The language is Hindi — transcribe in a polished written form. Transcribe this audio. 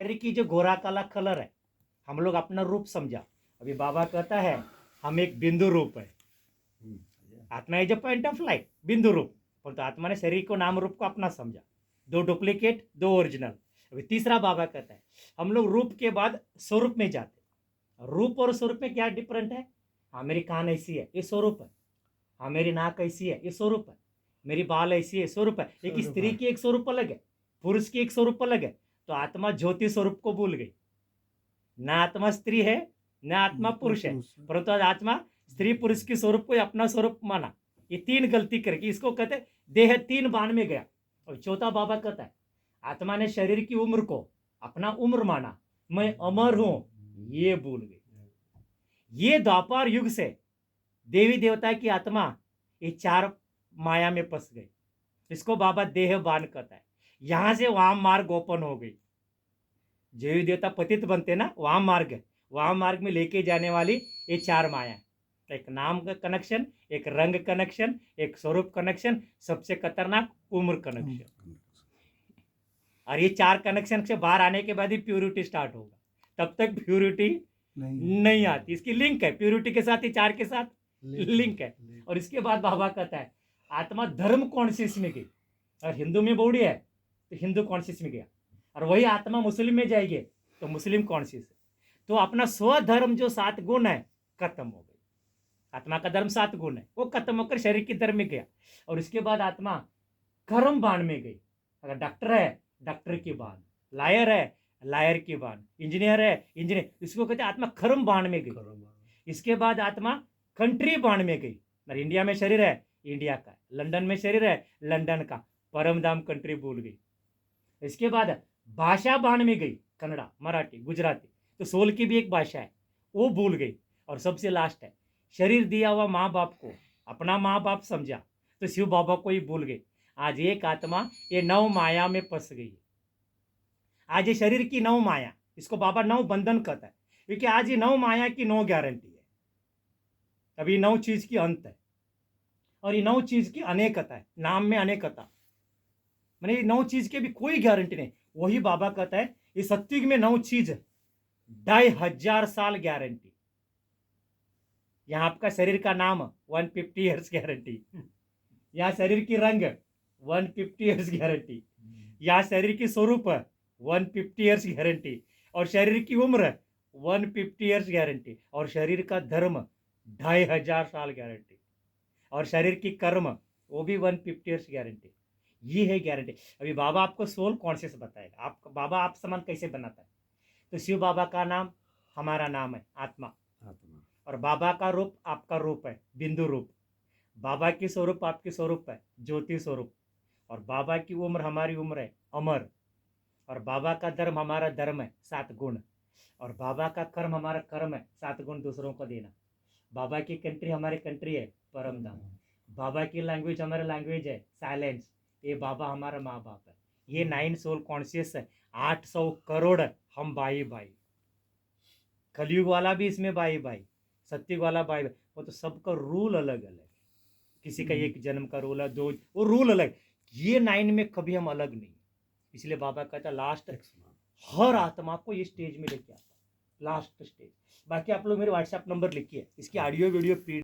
शरीर की जो गोरा काला कलर है, हम लोग अपना रूप समझा। अभी बाबा कहता है हम एक बिंदु रूप है। आत्मा is a point of light, बिंदु रूप। परंतु आत्मा ने शरीर को नाम रूप को अपना समझा। दो डुप्लीकेट, दो ओरिजिनल। अभी तीसरा बाबा कहता है हम लोग रूप के बाद स्वरूप में जाते। रूप और स्वरूप में क्या डिफरेंट है? हाँ, मेरी कान ऐसी है, ये स्वरूप है। हाँ, मेरी नाक ऐसी है, ये स्वरूप है। मेरी बाल ऐसी है, स्वरूप है। एक स्त्री की एक स्वरूप अलग है, पुरुष की एक स्वरूप अलग है। तो आत्मा ज्योति स्वरूप को भूल गई। न आत्मा स्त्री है, न आत्मा पुरुष है, परंतु आज आत्मा स्त्री पुरुष की स्वरूप को अपना स्वरूप माना। ये तीन गलती करके इसको कहते देह तीन बाण में गया। और चौथा बाबा कहता है आत्मा ने शरीर की उम्र को अपना उम्र माना, मैं अमर हूं, ये भूल गई। ये द्वापर युग से देवी देवता की आत्मा ये चार माया में फंस गई। इसको बाबा देह बाण कहता है। यहां से वहां मार्ग ओपन हो गई। देवी देवता पतित बनते ना, वहां मार्ग है। वहां मार्ग में लेके जाने वाली ये चार माया है। एक नाम का कनेक्शन, एक रंग कनेक्शन, एक स्वरूप कनेक्शन, सबसे खतरनाक उम्र कनेक्शन। और ये चार कनेक्शन से बाहर आने के बाद ही प्यूरिटी स्टार्ट होगा। तब तक प्यूरिटी नहीं आती। इसकी लिंक है प्यूरिटी के साथ, ये चार के साथ लिंक है। और इसके बाद बाबा कहता है आत्मा धर्म कॉन्शियस में गई। और हिंदू में बॉडी है तो हिंदू कॉन्शियस में गया, और वही आत्मा मुस्लिम में जाएगी तो मुस्लिम कॉन्शियस है। तो अपना स्वधर्म जो 7 गुण है खत्म हो गई। आत्मा का धर्म 7 गुण है, वो खत्म होकर शरीर के धर्म में गया। और इसके बाद आत्मा कर्म बाण में गई। अगर डॉक्टर है, डॉक्टर की बाण, लायर है, लायर की बाण, इंजीनियर है, इंजीनियर, इसको कहते हैं आत्मा कर्म बाण में गई। इसके बाद आत्मा कंट्री बाण में गई। इंडिया में शरीर है, इंडिया का, लंदन में शरीर है, लंदन का, परमधाम कंट्री भूल गई। इसके बाद भाषा बाण में गई, कन्नड़ा, मराठी, गुजराती, तो सोल की भी एक भाषा है, वो भूल गई। और सबसे लास्ट है शरीर दिया हुआ माँ बाप को अपना माँ बाप समझा तो शिव बाबा को ही भूल गई। आज एक आत्मा ये 9 माया में फंस गई है। आज ये शरीर की 9 माया, इसको बाबा 9 बंधन कहता है, क्योंकि आज ये 9 माया की 9 गारंटी है। अभी 9 चीज की अंत है, और ये 9 चीज की अनेकता है, नाम में अनेकता। मैंने ये 9 चीज की भी कोई गारंटी नहीं। वही बाबा कहता है ये सत्युग में 9 चीज है, 2500 साल गारंटी। यहाँ आपका शरीर का नाम 150 ईयर्स गारंटी, यहाँ शरीर की रंग 150 ईयर्स गारंटी, यहाँ शरीर की स्वरूप 150 ईयर्स गारंटी, और शरीर की उम्र 150 ईयर्स गारंटी, और शरीर का धर्म 2500 साल गारंटी, और शरीर की कर्म वो भी 150 ईयर्स गारंटी। ये है गारंटी। अभी बाबा आपको सोल कॉन्शियस बताएगा। आप बाबा आप समान कैसे बनाता है। तो शिव बाबा का नाम हमारा नाम है आत्मा, और बाबा का रूप आपका रूप है, बिंदु रूप। बाबा की स्वरूप आपकी स्वरूप है, ज्योति स्वरूप। और बाबा की उम्र हमारी उम्र है, अमर। और बाबा का धर्म हमारा धर्म है, 7 गुण। और बाबा का कर्म हमारा कर्म है, 7 गुण दूसरों को देना। बाबा की कंट्री हमारी कंट्री है, परम धाम। बाबा की लैंग्वेज हमारी लैंग्वेज है, साइलेंस। ये बाबा हमारा माँ बाप है। ये 9 सोल कॉन्शियस है, 800 करोड़ हम भाई भाई। कलयुग वाला भी इसमें भाई भाई, सत्युग वाला भाई भाई। वो तो सबका रूल अलग अलग है। किसी का एक जन्म का रूल है, दो, वो रूल अलग। ये 9 में कभी हम अलग नहीं। इसलिए बाबा कहता लास्ट हर आत्मा को ये स्टेज में लेके आता, लास्ट स्टेज। बाकी आप लोग मेरे व्हाट्सएप नंबर लिखिए, इसकी ऑडियो वीडियो